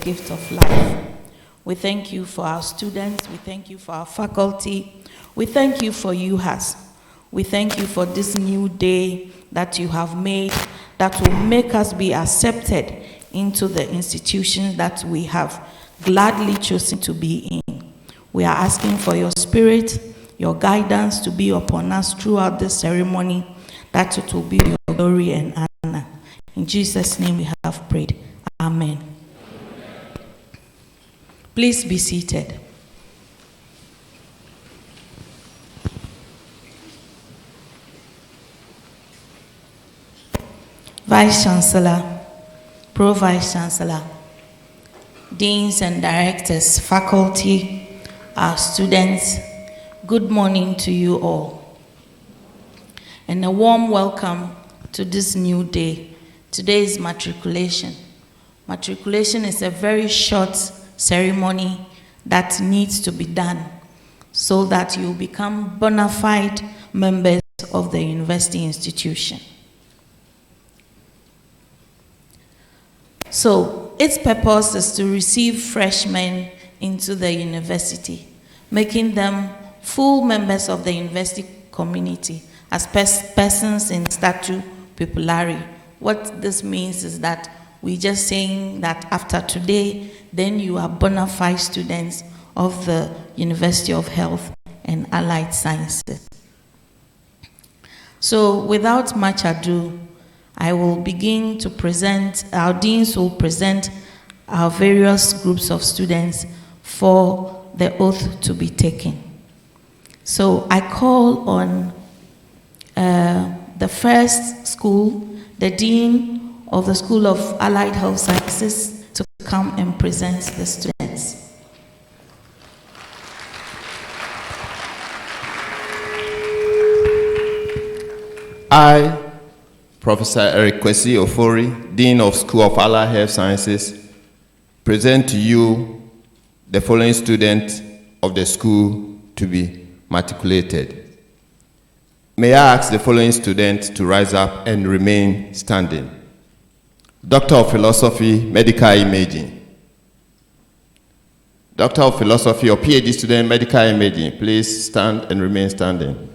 gift of life. We thank you for our students. We thank you for our faculty. We thank you for Uhastv. We thank you for this new day that you have made that will make us be accepted into the institutions that we have gladly chosen to be in. We are asking for your spirit, your guidance to be upon us throughout this ceremony, that it will be your glory and honor. In Jesus' name we have prayed. Amen. Please be seated. Vice-Chancellor, Pro-Vice-Chancellor, Deans and Directors, faculty, our students, good morning to you all. And a warm welcome to this new day. Today is Matriculation. Matriculation is a very short ceremony that needs to be done so that you become bona fide members of the university institution. So its purpose is to receive freshmen into the university, making them full members of the university community as persons in statu pupillari. What this means is that we're just saying that after today, then you are bona fide students of the University of Health and Allied Sciences. So without much ado, I will begin to present, our deans will present our various groups of students for the oath to be taken. So I call on the first school, the Dean of the School of Allied Health Sciences, to come and present the students. I, Professor Eric Kwesi Ofori, Dean of School of Allied Health Sciences, present to you the following students of the school to be matriculated. May I ask the following students to rise up and remain standing. Doctor of Philosophy, Medical Imaging. Doctor of Philosophy or PhD student, Medical Imaging, please stand and remain standing.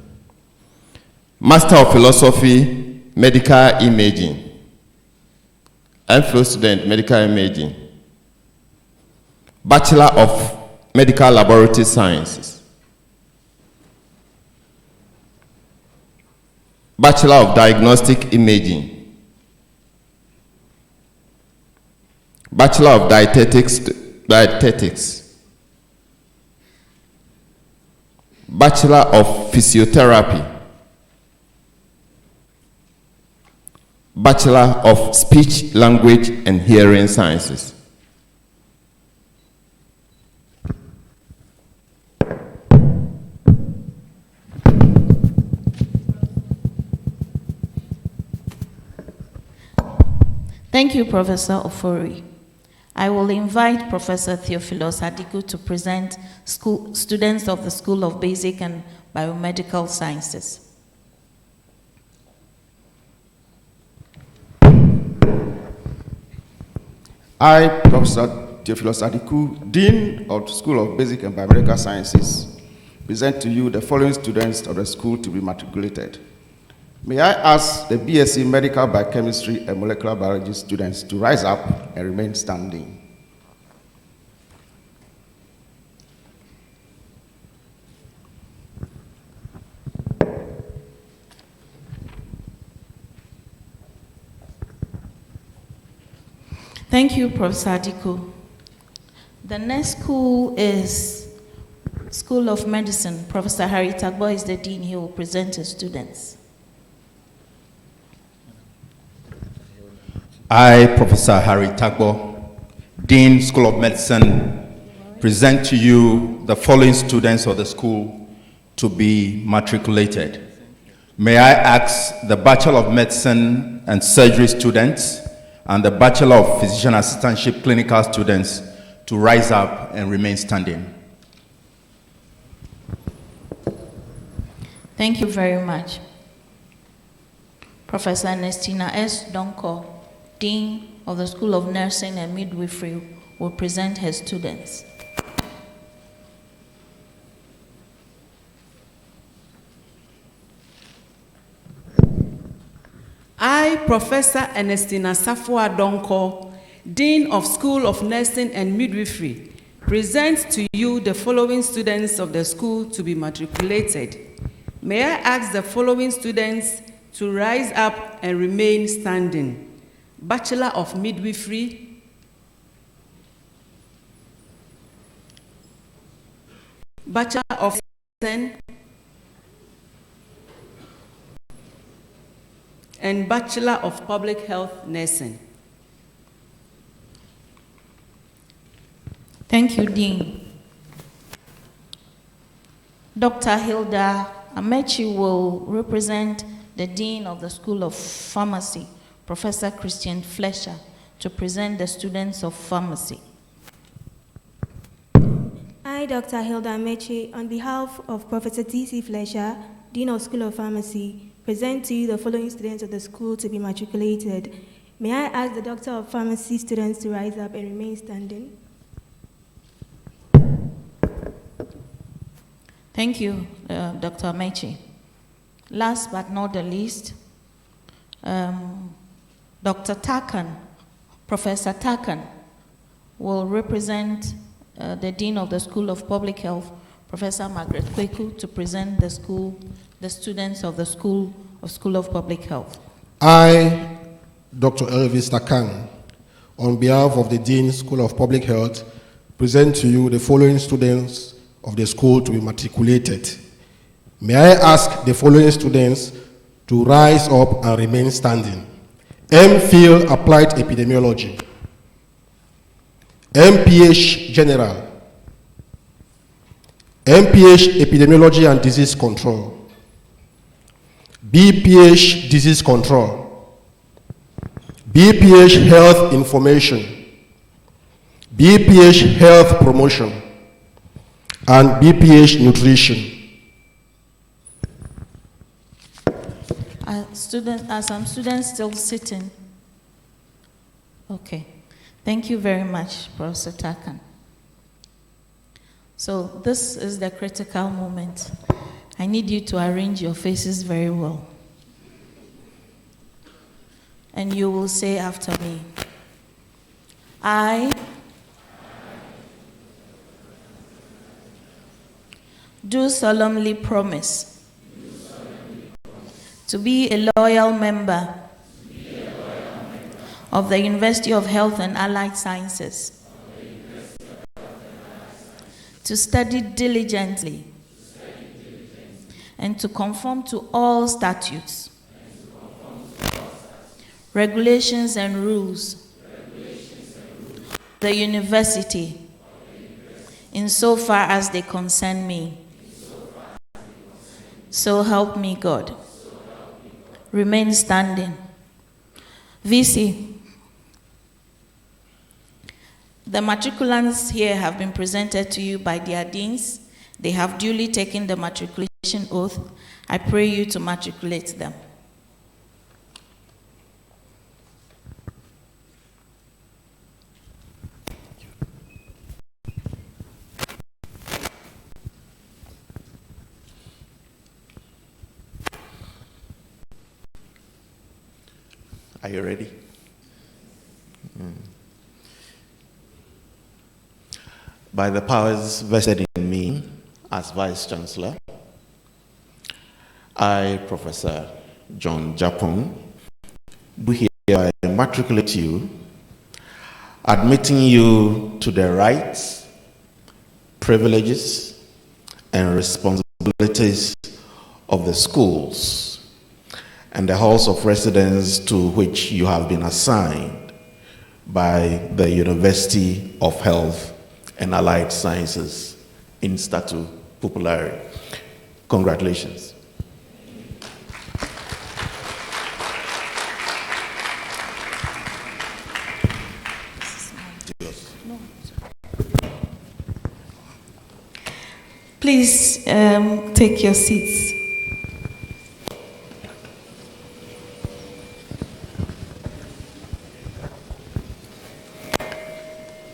Master of Philosophy, Medical Imaging. MPhil student, Medical Imaging. Bachelor of Medical Laboratory Sciences. Bachelor of Diagnostic Imaging. Bachelor of Dietetics. Bachelor of Physiotherapy. Bachelor of Speech, Language, and Hearing Sciences. Thank you, Professor Ofori. I will invite Professor Theophilus Adiku to present students of the School of Basic and Biomedical Sciences. I, Professor Theophilus Adiku, Dean of the School of Basic and Biomedical Sciences, present to you the following students of the school to be matriculated. May I ask the BSc Medical Biochemistry and Molecular Biology students to rise up and remain standing. Thank you, Professor Adiku. The next school is School of Medicine. Professor Harry Tagbo is the dean. He will present his students. I, Professor Harry Tagbo, Dean, School of Medicine, present to you the following students of the school to be matriculated. May I ask the Bachelor of Medicine and Surgery students and the Bachelor of Physician Assistantship Clinical students to rise up and remain standing. Thank you very much. Professor Ernestina S. Donko, Dean of the School of Nursing and Midwifery, will present her students. I, Professor Ernestina Safo-Adonko, Dean of School of Nursing and Midwifery, present to you the following students of the school to be matriculated. May I ask the following students to rise up and remain standing. Bachelor of Midwifery, Bachelor of Medicine, and Bachelor of Public Health Nursing. Thank you, Dean. Dr. Hilda Amechi will represent the Dean of the School of Pharmacy, Professor Christian Fletcher, to present the students of pharmacy. I, Dr. Hilda Amechi, on behalf of Professor T.C. Fletcher, Dean of School of Pharmacy, present to you the following students of the school to be matriculated. May I ask the Doctor of Pharmacy students to rise up and remain standing? Thank you, Dr. Amechi. Last but not the least, Dr. Takan, Professor Takan, will represent the Dean of the School of Public Health, Professor Margaret Kweku, to present the students of the School of Public Health. I, Dr. Elvis Takan, on behalf of the Dean School of Public Health, present to you the following students of the school to be matriculated. May I ask the following students to rise up and remain standing. MPhil Applied Epidemiology, MPH General, MPH Epidemiology and Disease Control, BPH Disease Control, BPH Health Information, BPH Health Promotion, and BPH Nutrition. Are some students still sitting? Okay. Thank you very much, Professor Takan. So this is the critical moment. I need you to arrange your faces very well. And you will say after me, I do solemnly promise to be a loyal member of the University of Health and Allied Sciences, to study diligently and to conform to all statutes, regulations and rules of the university insofar as they concern me. So help me God. Remain standing. VC. The matriculants here have been presented to you by their deans. They have duly taken the matriculation oath. I pray you to matriculate them. Are you ready? By the powers vested in me as Vice-Chancellor, I, Professor John Japong, do hereby matriculate you, admitting you to the rights, privileges, and responsibilities of the schools and the halls of residence to which you have been assigned by the University of Health and Allied Sciences in statu populari. Congratulations. Please take your seats.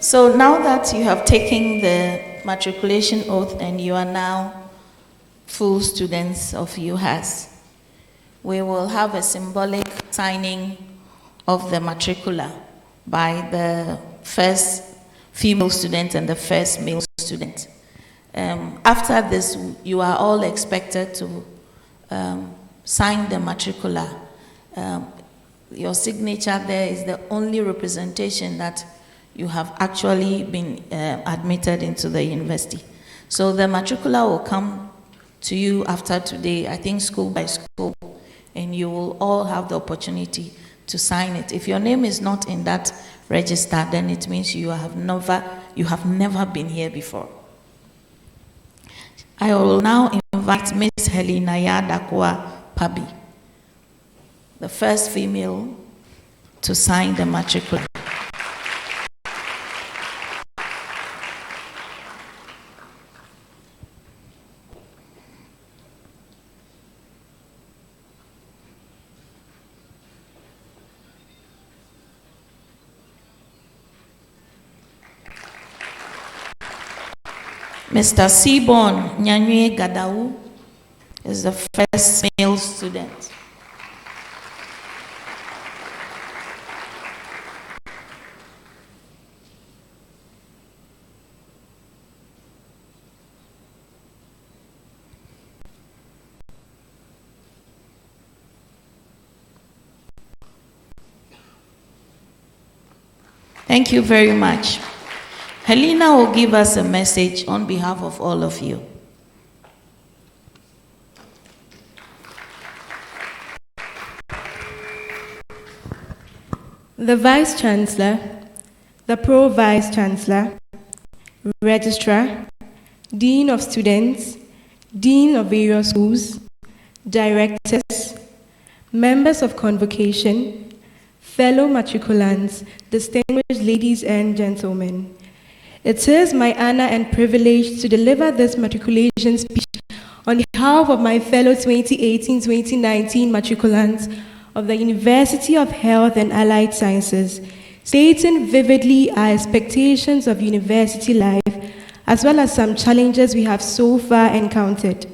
So now that you have taken the matriculation oath and you are now full students of Uhastv, we will have a symbolic signing of the matricula by the first female student and the first male student. After this, you are all expected to sign the matricula. Your signature there is the only representation that you have actually been admitted into the university. So the matricula will come to you after today, I think school by school, and you will all have the opportunity to sign it. If your name is not in that register, then it means you have never been here before. I will now invite Miss Helena Yadakwa Pabi, the first female to sign the matricula. Mr. Seaborn Nyanywe Gadau is the first male student. Thank you very much. Helena will give us a message on behalf of all of you. The Vice-Chancellor, the Pro-Vice-Chancellor, Registrar, Dean of Students, Dean of various schools, Directors, members of Convocation, fellow matriculants, distinguished ladies and gentlemen. It is my honor and privilege to deliver this matriculation speech on behalf of my fellow 2018-2019 matriculants of the University of Health and Allied Sciences, stating vividly our expectations of university life, as well as some challenges we have so far encountered.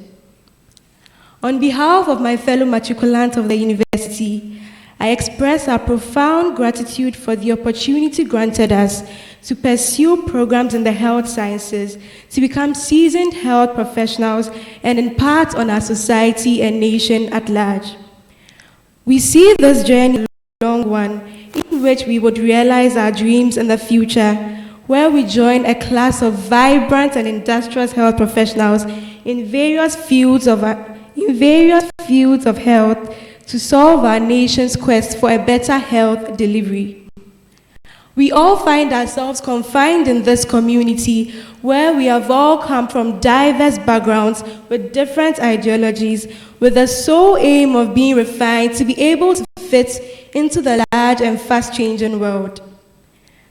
On behalf of my fellow matriculants of the university, I express our profound gratitude for the opportunity granted us to pursue programs in the health sciences, to become seasoned health professionals, and impart on our society and nation at large. We see this journey as a long one, in which we would realize our dreams in the future, where we join a class of vibrant and industrious health professionals in various fields of health to solve our nation's quest for a better health delivery. We all find ourselves confined in this community where we have all come from diverse backgrounds with different ideologies, with the sole aim of being refined to be able to fit into the large and fast-changing world.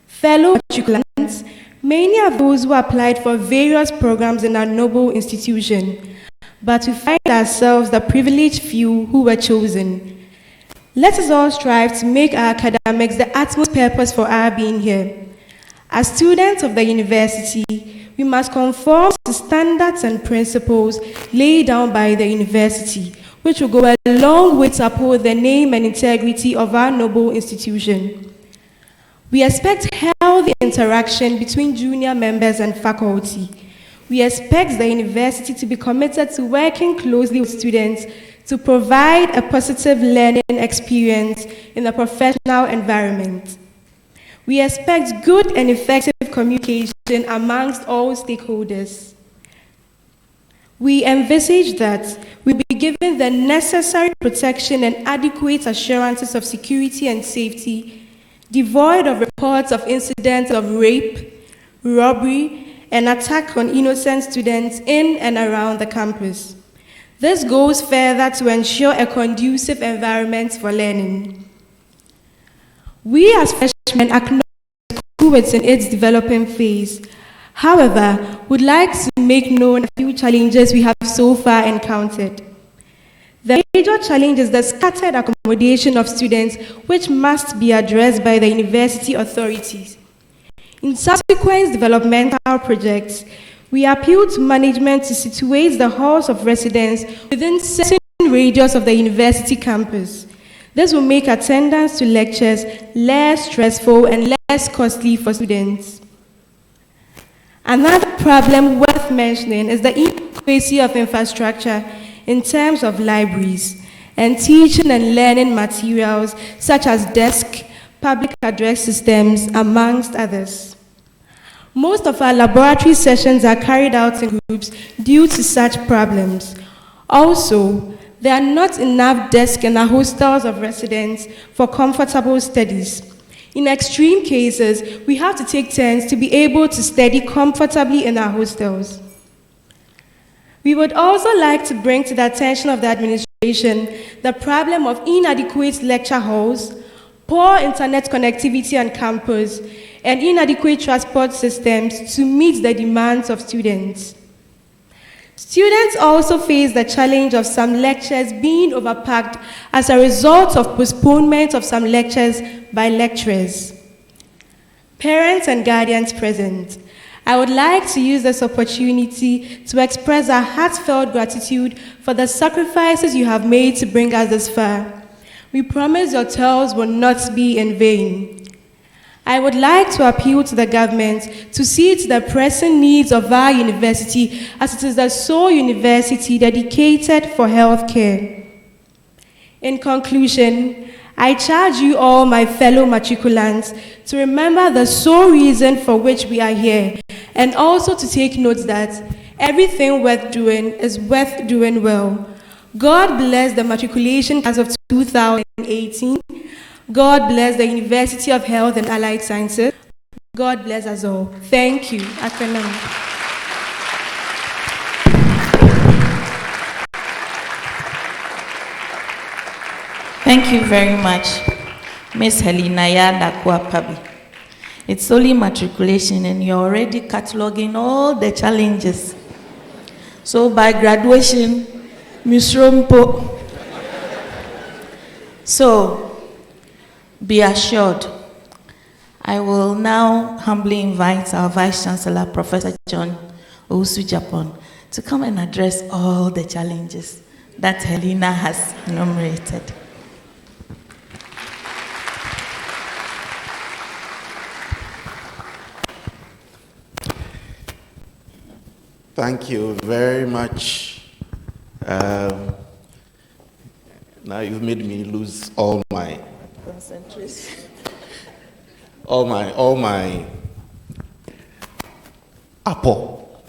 Fellow matriculants, many are those who applied for various programs in our noble institution, but we find ourselves the privileged few who were chosen. Let us all strive to make our academics the utmost purpose for our being here. As students of the university, we must conform to standards and principles laid down by the university, which will go a long way to uphold the name and integrity of our noble institution. We expect healthy interaction between junior members and faculty. We expect the university to be committed to working closely with students to provide a positive learning experience in the professional environment. We expect good and effective communication amongst all stakeholders. We envisage that we'll be given the necessary protection and adequate assurances of security and safety, devoid of reports of incidents of rape, robbery, and attack on innocent students in and around the campus. This goes further to ensure a conducive environment for learning. We as freshmen acknowledge the school is in its developing phase. However, would like to make known a few challenges we have so far encountered. The major challenge is the scattered accommodation of students, which must be addressed by the university authorities. In subsequent developmental projects, we appeal to management to situate the halls of residence within certain radius of the university campus. This will make attendance to lectures less stressful and less costly for students. Another problem worth mentioning is the inadequacy of infrastructure in terms of libraries and teaching and learning materials such as desks, public address systems, amongst others. Most of our laboratory sessions are carried out in groups due to such problems. Also, there are not enough desks in our hostels of residence for comfortable studies. In extreme cases, we have to take turns to be able to study comfortably in our hostels. We would also like to bring to the attention of the administration the problem of inadequate lecture halls, poor internet connectivity on campus, and inadequate transport systems to meet the demands of students. Students also face the challenge of some lectures being overpacked as a result of postponement of some lectures by lecturers. Parents and guardians present, I would like to use this opportunity to express our heartfelt gratitude for the sacrifices you have made to bring us this far. We promise your toils will not be in vain. I would like to appeal to the government to see to the pressing needs of our university, as it is the sole university dedicated for healthcare. In conclusion, I charge you all, my fellow matriculants, to remember the sole reason for which we are here, and also to take note that everything worth doing is worth doing well. God bless the matriculation class of 2018. God bless the University of Health and Allied Sciences. God bless us all. Thank you. Thank you very much, Miss Helena Yadakwa-Pabi. It's only matriculation and you're already cataloging all the challenges. So by graduation, Miss Rompo. So, be assured, I will now humbly invite our Vice-Chancellor, Professor John Uhastv, to come and address all the challenges that Helena has enumerated. Thank you very much. Now you've made me lose all my concentration. All my apple.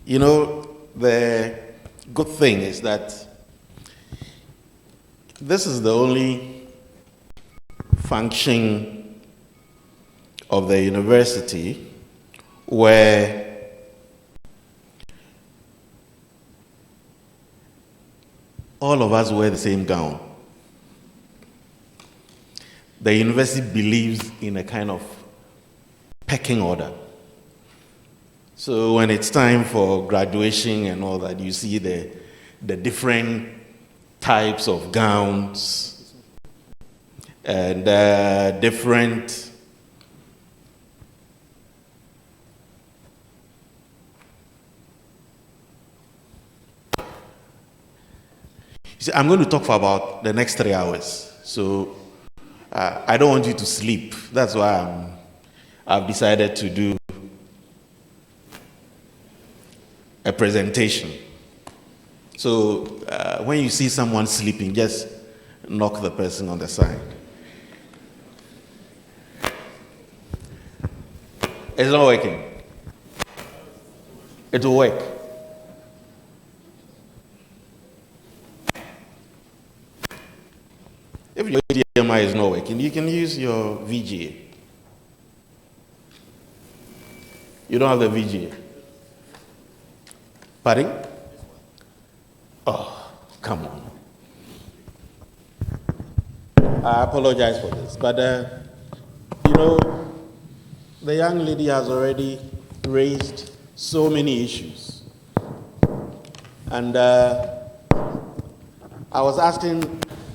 You know, the good thing is that this is the only function of the university where all of us wear the same gown. The university believes in a kind of pecking order. So when it's time for graduation and all that, you see the different types of gowns and different see, I'm going to talk for about the next 3 hours. So I don't want you to sleep. That's why I've decided to do a presentation. So when you see someone sleeping, just knock the person on the side. It's not working. It will work. If your HDMI is not working, you can use your VGA. You don't have the VGA? Pardon? Oh, come on. I apologize for this, but you know, the young lady has already raised so many issues. And I was asking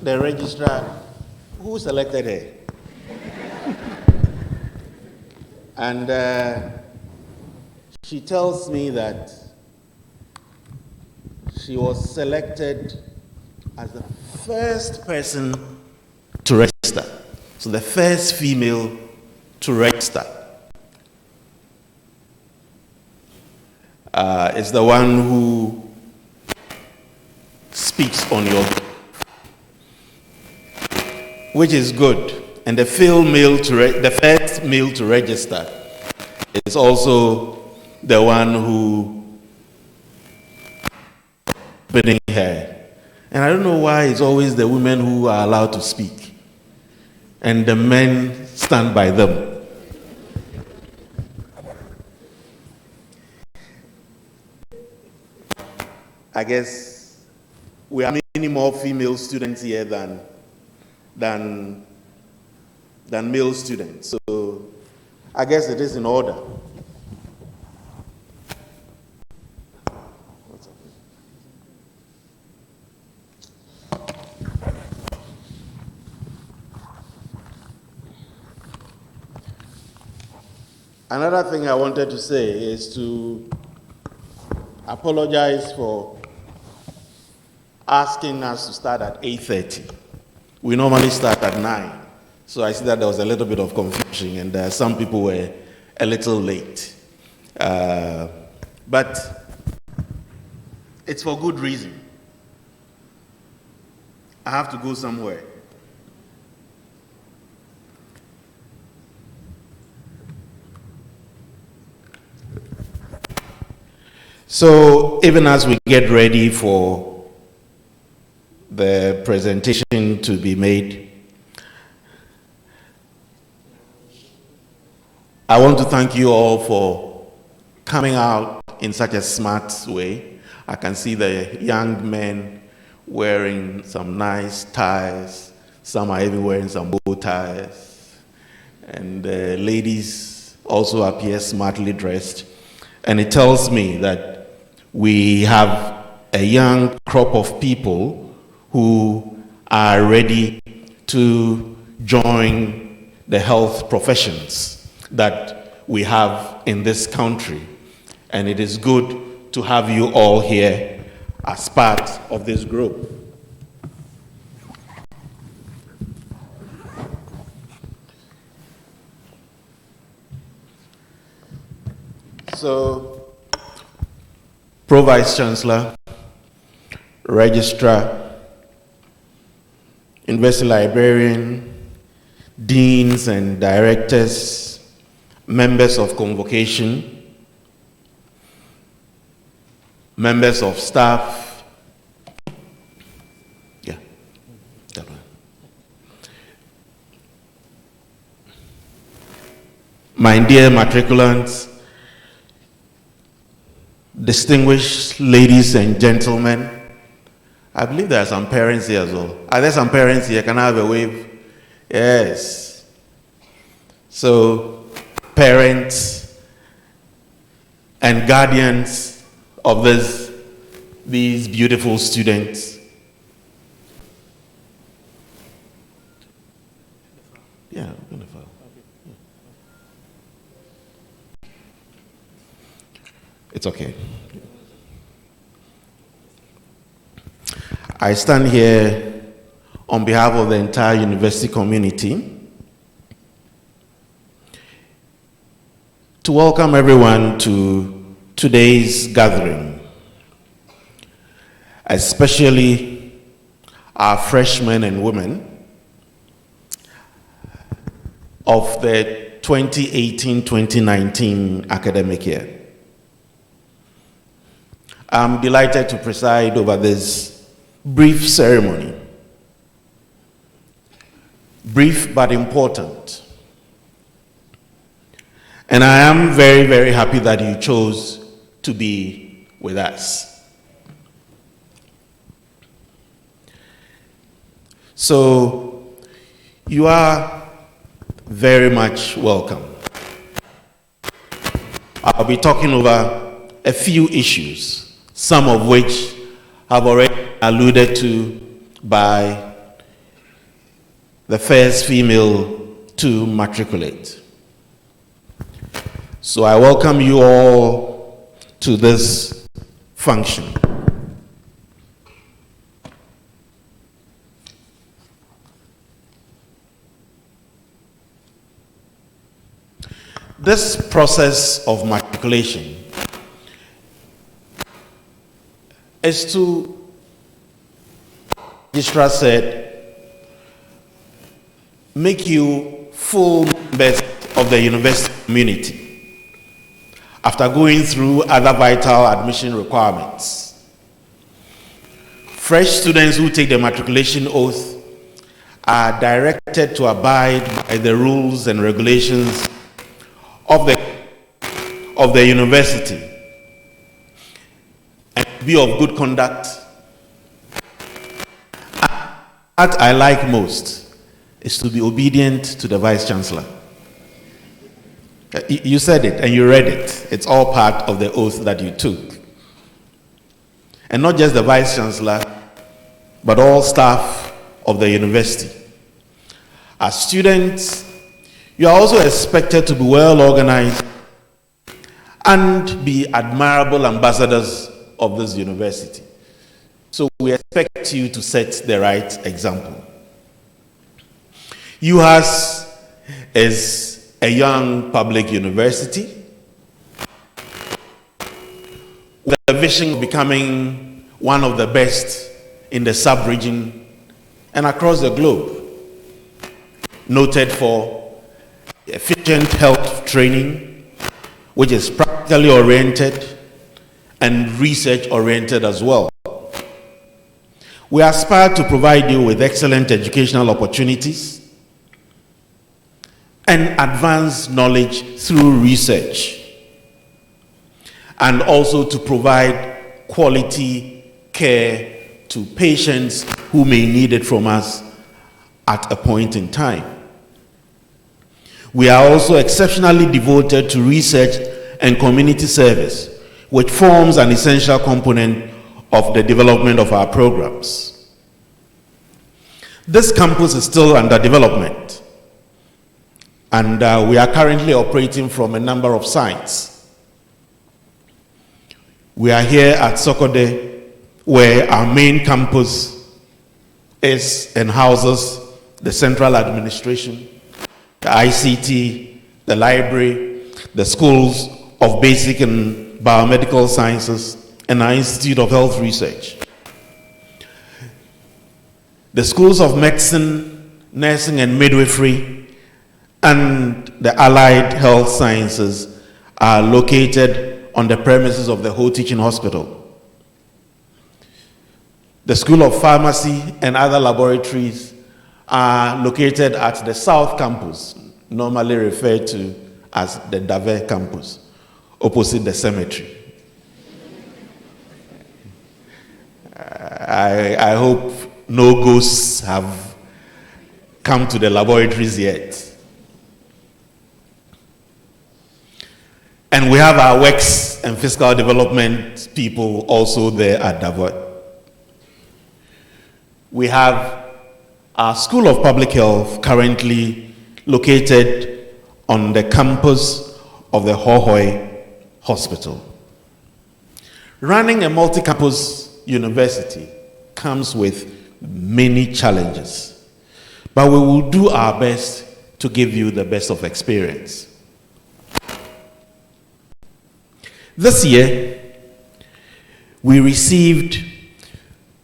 the registrar, who selected her? And she tells me that she was selected as the first person to register. So the first female to register. Is the one who speaks on your behalf, which is good. And the first male to register is also the one who opening her. And I don't know why it's always the women who are allowed to speak, and the men stand by them. I guess we have many more female students here than male students. So I guess it is in order. Another thing I wanted to say is to apologize for asking us to start at 8:30. We normally start at 9. So I see that there was a little bit of confusion, and some people were a little late. But it's for good reason. I have to go somewhere. So even as we get ready for the presentation to be made, I want to thank you all for coming out in such a smart way. I can see the young men wearing some nice ties. Some are even wearing some bow ties. And the ladies also appear smartly dressed. And it tells me that we have a young crop of people who are ready to join the health professions that we have in this country. And it is good to have you all here as part of this group. So, Pro Vice-Chancellor, Registrar, University Librarian, Deans and Directors, members of convocation, members of staff, that one. My dear matriculants, distinguished ladies and gentlemen, I believe there are some parents here as well. Are there some parents here? Can I have a wave? Yes. So, parents and guardians of these beautiful students. Yeah, I'm going to follow. It's okay. I stand here on behalf of the entire university community to welcome everyone to today's gathering, especially our freshmen and women of the 2018-2019 academic year. I'm delighted to preside over this brief ceremony. Brief but important. And I am very, very happy that you chose to be with us. So, you are very much welcome. I'll be talking over a few issues, some of which I've already alluded to by the first female to matriculate. So I welcome you all to this function. This process of matriculation is to, Registrar said, make you full members of the university community after going through other vital admission requirements. Fresh students who take the matriculation oath are directed to abide by the rules and regulations of the university and be of good conduct. What I like most is to be obedient to the Vice-Chancellor. You said it and you read it. It's all part of the oath that you took. And not just the Vice-Chancellor, but all staff of the university. As students, you are also expected to be well organized and be admirable ambassadors of this university. So we expect you to set the right example. Uhastv is a young public university with a vision of becoming one of the best in the sub-region and across the globe, noted for efficient health training, which is practically oriented and research oriented as well. We aspire to provide you with excellent educational opportunities and advanced knowledge through research, and also to provide quality care to patients who may need it from us at a point in time. We are also exceptionally devoted to research and community service, which forms an essential component of the development of our programs. This campus is still under development, and we are currently operating from a number of sites. We are here at Sokode, where our main campus is and houses the central administration, the ICT, the library, the schools of basic and biomedical sciences, and our Institute of Health Research. The schools of medicine, nursing and midwifery, and the allied health sciences are located on the premises of the Whole Teaching Hospital. The School of Pharmacy and other laboratories are located at the South Campus, normally referred to as the Dave Campus, opposite the cemetery. I hope no ghosts have come to the laboratories yet. And we have our works and fiscal development people also there at Davao. We have our School of Public Health currently located on the campus of the Hohoi Hospital. Running a multi-campus university comes with many challenges, but we will do our best to give you the best of experience. This year, we received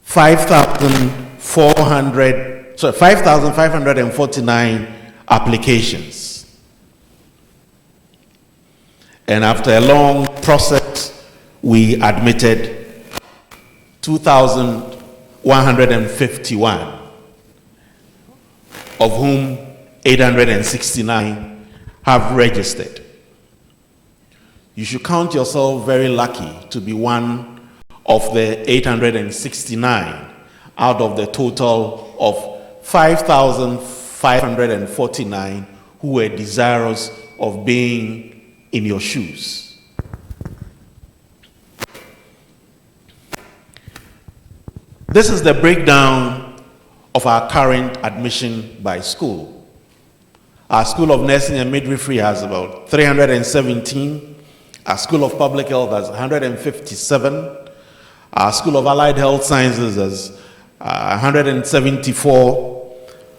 5,549 applications. And after a long process, we admitted 2,151, of whom 869 have registered. You should count yourself very lucky to be one of the 869 out of the total of 5,549 who were desirous of being in your shoes. This is the breakdown of our current admission by school. Our School of Nursing and Midwifery has about 317. Our School of Public Health has 157. Our School of Allied Health Sciences has 174.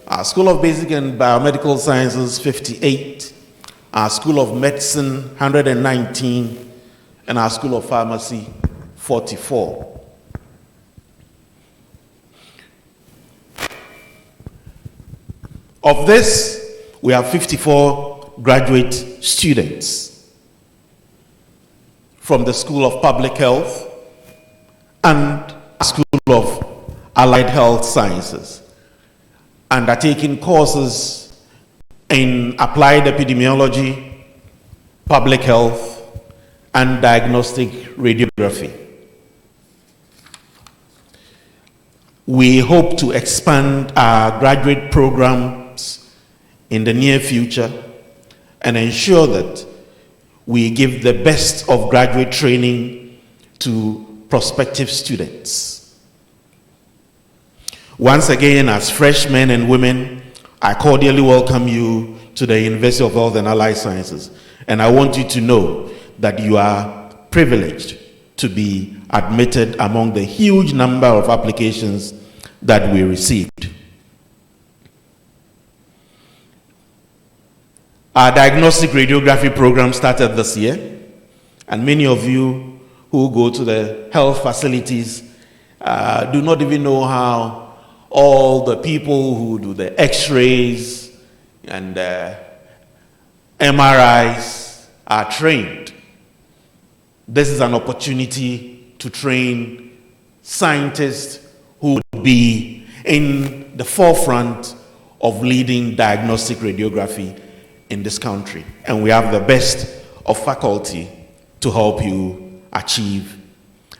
Our School of Basic and Biomedical Sciences, 58. Our School of Medicine, 119. And our School of Pharmacy, 44. Of this, we have 54 graduate students from the School of Public Health and School of Allied Health Sciences, undertaking courses in applied epidemiology, public health, and diagnostic radiography. We hope to expand our graduate programs in the near future and ensure that we give the best of graduate training to prospective students. Once again, as freshmen and women, I cordially welcome you to the University of Health and Allied Sciences, and I want you to know that you are privileged to be admitted among the huge number of applications that we received. Our diagnostic radiography program started this year, and many of you who go to the health facilities do not even know how all the people who do the x-rays and MRIs are trained. This is an opportunity to train scientists who would be in the forefront of leading diagnostic radiography in this country. And we have the best of faculty to help you achieve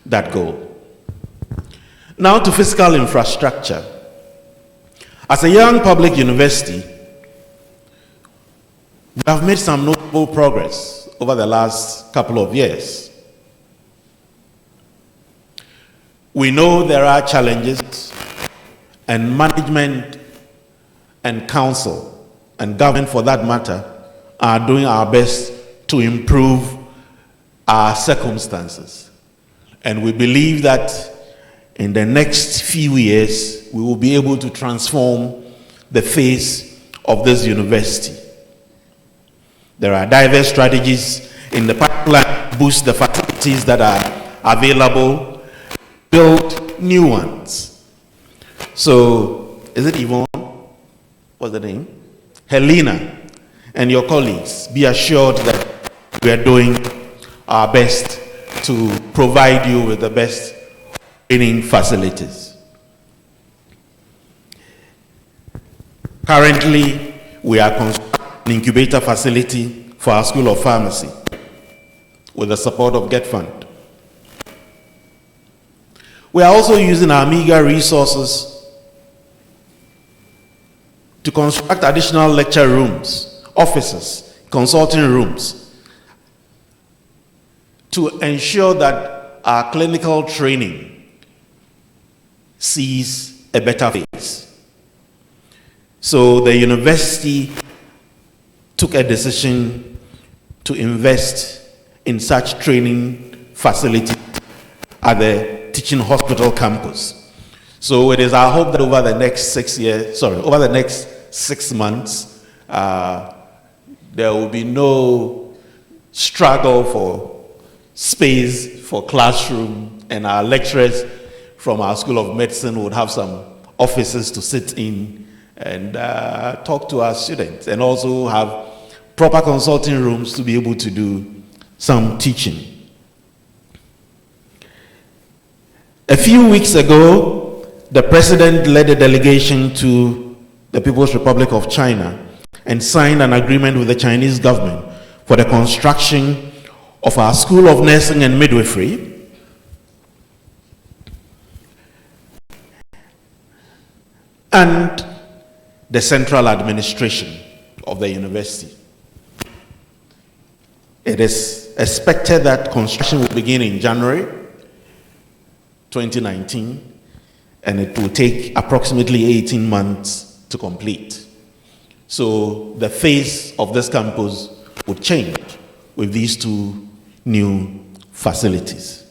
that goal. Now to physical infrastructure. As a young public university, we have made some notable progress over the last couple of years. We know there are challenges, and management and council and government for that matter are doing our best to improve our circumstances. And we believe that in the next few years, we will be able to transform the face of this university. There are diverse strategies in the pipeline to boost the facilities that are available, build new ones. So, is it Yvonne? What's the name? Helena and your colleagues, be assured that we are doing our best to provide you with the best training facilities. Currently, we are constructing an incubator facility for our School of Pharmacy with the support of Get Fund. We are also using our meager resources to construct additional lecture rooms, offices, consulting rooms, to ensure that our clinical training sees a better phase. So the university took a decision to invest in such training facilities at the teaching hospital campus. So it is our hope that over the next 6 months, there will be no struggle for space for classroom, and our lecturers from our School of Medicine would have some offices to sit in and talk to our students, and also have proper consulting rooms to be able to do some teaching. A few weeks ago, the president led a delegation to the People's Republic of China and signed an agreement with the Chinese government for the construction of our School of Nursing and Midwifery, and the central administration of the university. It is expected that construction will begin in January 2019, and it will take approximately 18 months to complete. So the face of this campus would change with these two new facilities.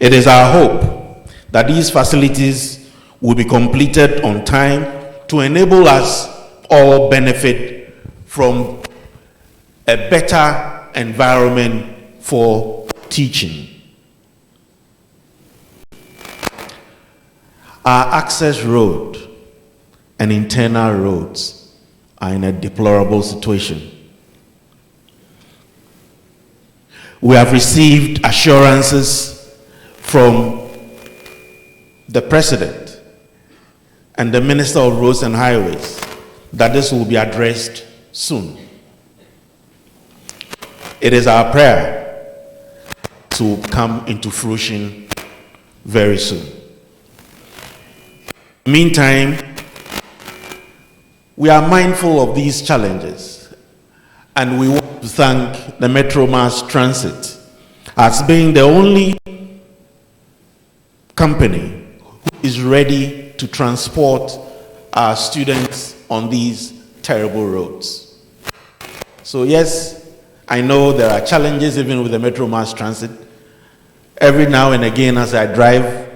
It is our hope that these facilities will be completed on time to enable us all benefit from a better environment for teaching. Our access road and internal roads are in a deplorable situation. We have received assurances from the President and the Minister of Roads and Highways that this will be addressed soon. It is our prayer to come into fruition very soon. Meantime, we are mindful of these challenges, and we want to thank the Metro Mass Transit as being the only company who is ready to transport our students on these terrible roads. So yes, I know there are challenges even with the Metro Mass Transit. Every now and again as I drive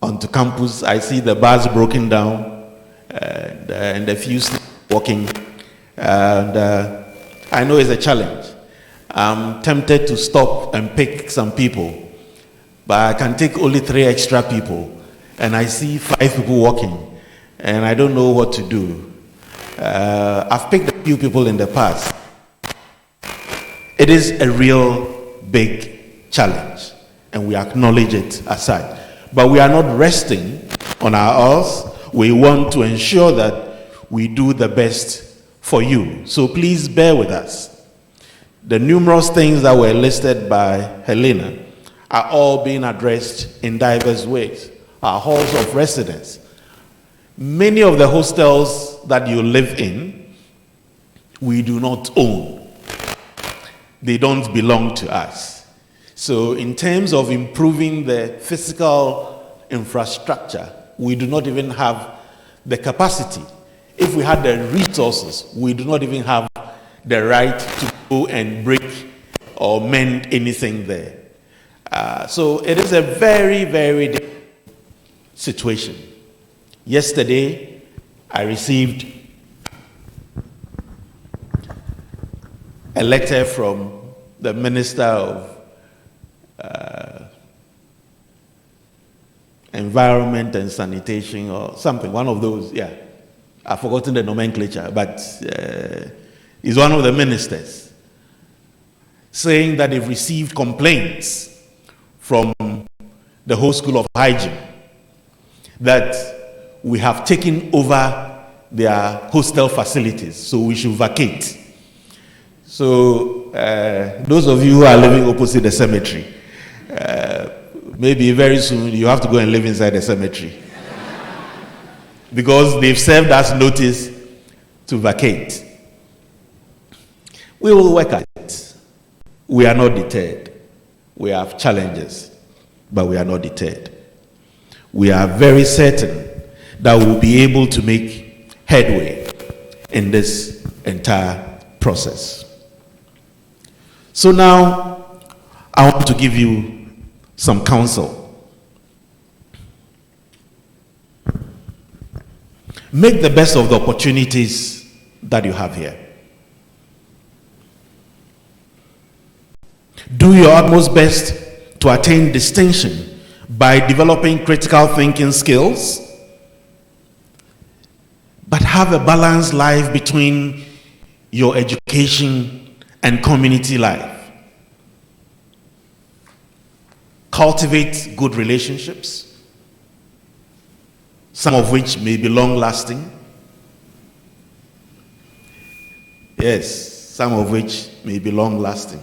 onto campus, I see the bars broken down and a few walking. And I know it's a challenge. I'm tempted to stop and pick some people, but I can take only 3 extra people, and I see 5 people walking, and I don't know what to do. I've picked a few people in the past. It is a real big challenge, and we acknowledge it as such. But we are not resting on our oars. We want to ensure that we do the best for you. So please bear with us. The numerous things that were listed by Helena are all being addressed in diverse ways. Our halls of residence. Many of the hostels that you live in, we do not own. They don't belong to us. So in terms of improving the physical infrastructure, we do not even have the capacity. If we had the resources, we do not even have the right to go and break or mend anything there. So it is a very, very difficult situation. Yesterday, I received a letter from the Minister of Environment and Sanitation or something, one of those, yeah. I've forgotten the nomenclature, but he's one of the ministers, saying that they've received complaints from the whole School of Hygiene that we have taken over their hostel facilities, so we should vacate. So those of you who are living opposite the cemetery, maybe very soon you have to go and live inside the cemetery because they've served us notice to vacate. We will work at it. We are not deterred. We have challenges, but we are not deterred. We are very certain that we'll be able to make headway in this entire process. So now, I want to give you some counsel. Make the best of the opportunities that you have here. Do your utmost best to attain distinction by developing critical thinking skills, but have a balanced life between your education and community life. Cultivate good relationships, some of which may be long-lasting. Yes, some of which may be long-lasting.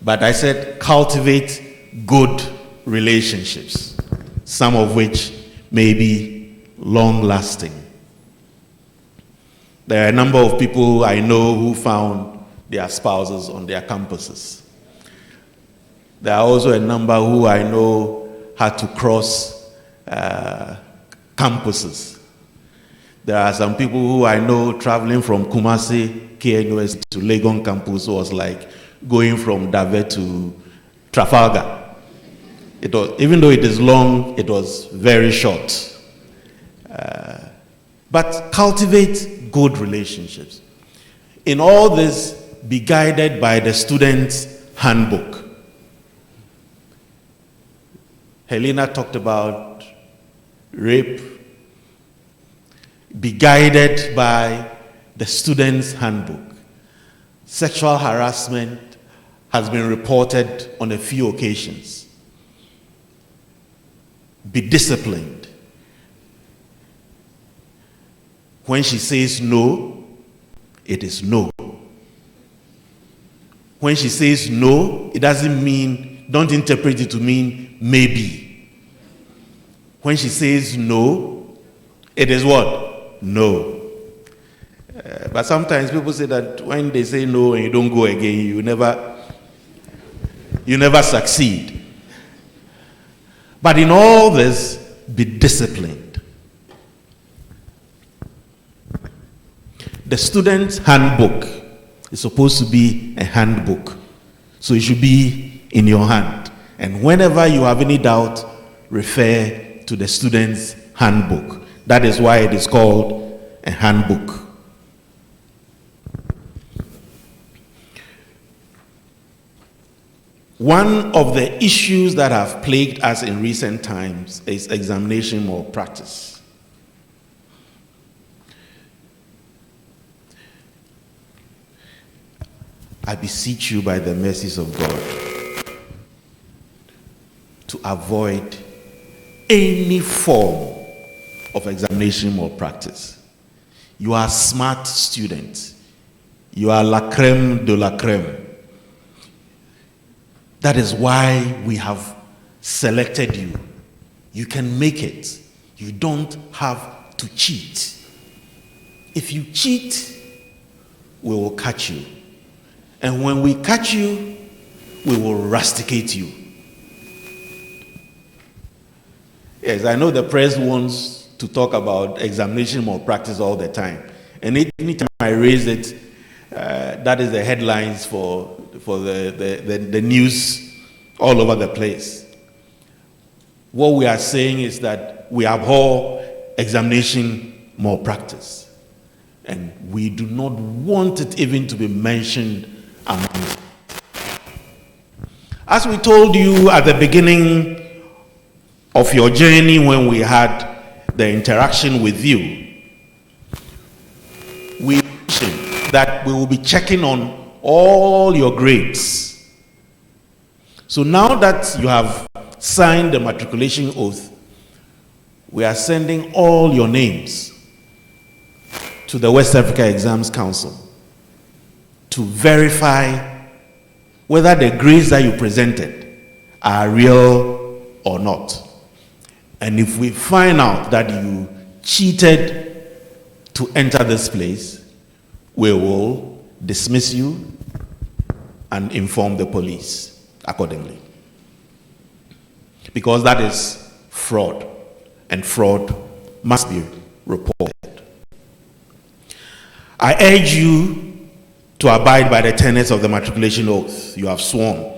But I said cultivate good relationships, some of which may be long-lasting. There are a number of people I know who found their spouses on their campuses. There are also a number who I know had to cross campuses. There are some people who I know traveling from Kumasi, KNUS to Legon campus was like going from Dave to Trafalgar. It was, even though it is long, it was very short. But cultivate good relationships. In all this, be guided by the student's handbook. Helena talked about rape. Be guided by the student's handbook. Sexual harassment has been reported on a few occasions. Be disciplined. When she says no, it is no. When she says no, it doesn't mean, don't interpret it to mean maybe. When she says no, it is what? No. But sometimes people say that when they say no and you don't go again, you never succeed. But in all this, be disciplined. The student's handbook is supposed to be a handbook. So it should be in your hand. And whenever you have any doubt, refer to the student's handbook. That is why it is called a handbook. One of the issues that have plagued us in recent times is examination malpractice. I beseech you by the mercies of God to avoid any form of examination malpractice. You are a smart student. You are la crème de la crème. That is why we have selected you. You can make it. You don't have to cheat. If you cheat, we will catch you. And when we catch you, we will rusticate you. Yes, I know the press wants to talk about examination malpractice all the time. And anytime I raise it, that is the headlines for the news all over the place. What we are saying is that we abhor examination malpractice. And we do not want it even to be mentioned among us. As we told you at the beginning of your journey when we had the interaction with you, we mentioned that we will be checking on all your grades. So now that you have signed the matriculation oath, we are sending all your names to the West Africa Exams Council to verify whether the grades that you presented are real or not. And if we find out that you cheated to enter this place, we will dismiss you and inform the police accordingly. Because that is fraud, and fraud must be reported. I urge you to abide by the tenets of the matriculation oath you have sworn.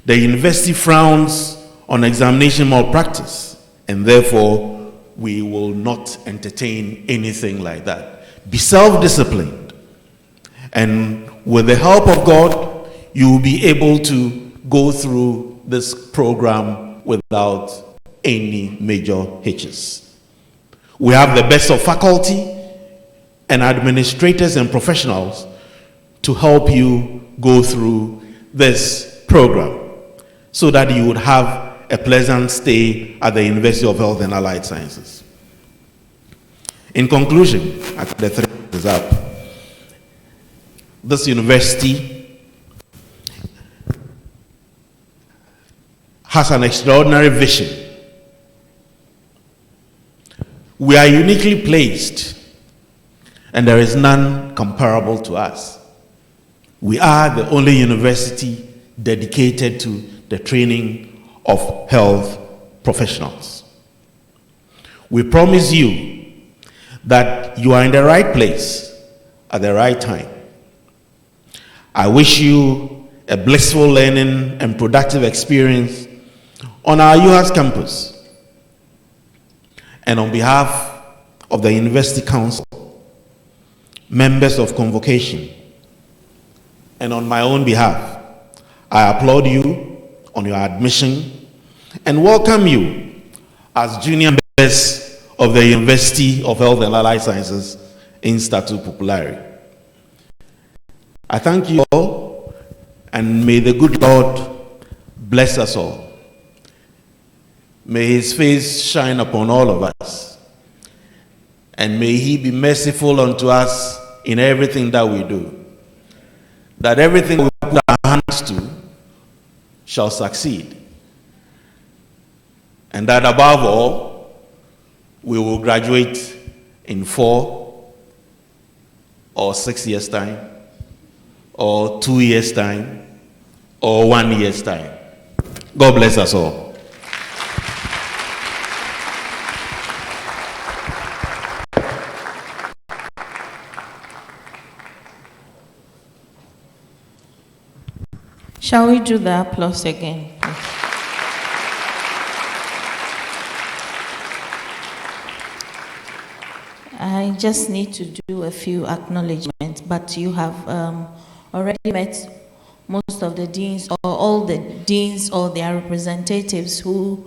The university frowns on examination malpractice, and therefore we will not entertain anything like that. Be self-disciplined, and with the help of God, you will be able to go through this program without any major hitches. We have the best of faculty and administrators and professionals to help you go through this program so that you would have a pleasant stay at the University of Health and Allied Sciences. In conclusion, the 3 minutes is up. This university has an extraordinary vision. We are uniquely placed and there is none comparable to us. We are the only university dedicated to the training of health professionals. We promise you that you are in the right place at the right time. I wish you a blissful learning and productive experience on our Uhastv campus. And on behalf of the University Council, members of Convocation, and on my own behalf, I applaud you on your admission and welcome you as junior members of the University of Health and Allied Sciences in Statu Populari. I thank you all, and may the good Lord bless us all. May his face shine upon all of us, and may he be merciful unto us in everything that we do, that everything we put our hands to shall succeed, and that above all, we will graduate in 4 or 6 years' time, or 2 years' time, or 1 year's time. God bless us all. Shall we do the applause again, please? I just need to do a few acknowledgements, but you have already met most of the deans, or all the deans or their representatives who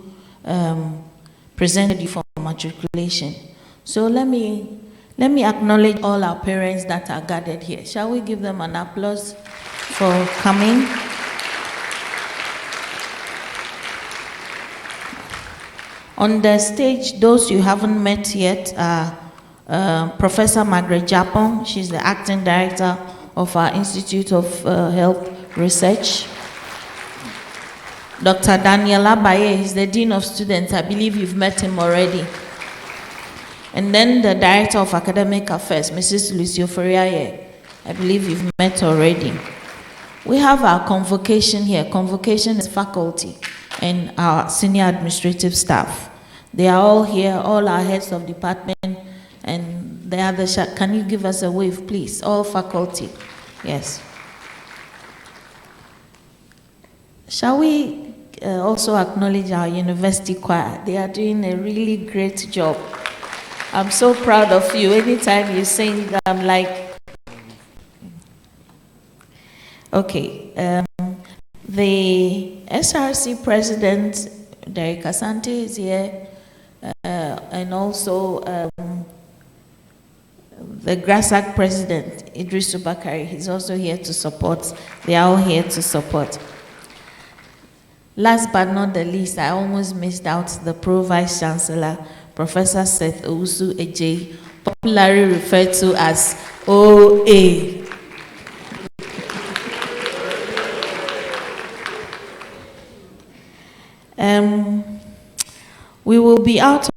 presented you for matriculation. So let me acknowledge all our parents that are gathered here. Shall we give them an applause for coming? On the stage, those you haven't met yet are Professor Margaret Japon. She's the acting director of our Institute of Health Research. Dr. Daniel Abaye is the Dean of Students. I believe you've met him already. And then the Director of Academic Affairs, Mrs. Lucio Feriaye. I believe you've met already. We have our convocation here. Convocation is faculty and our senior administrative staff. They are all here, all our heads of department, and the other. Can you give us a wave, please? All faculty. Yes. Shall we also acknowledge our university choir? They are doing a really great job. I'm so proud of you. Anytime you sing, I'm like, okay. The SRC president, Derek Asante, is here, and also the GRASAC president, Idris Ubakari, he's also here to support. They are all here to support. Last but not the least, I almost missed out the Vice-Chancellor, Professor Seth Owusu Ejei, popularly referred to as OA. We will be out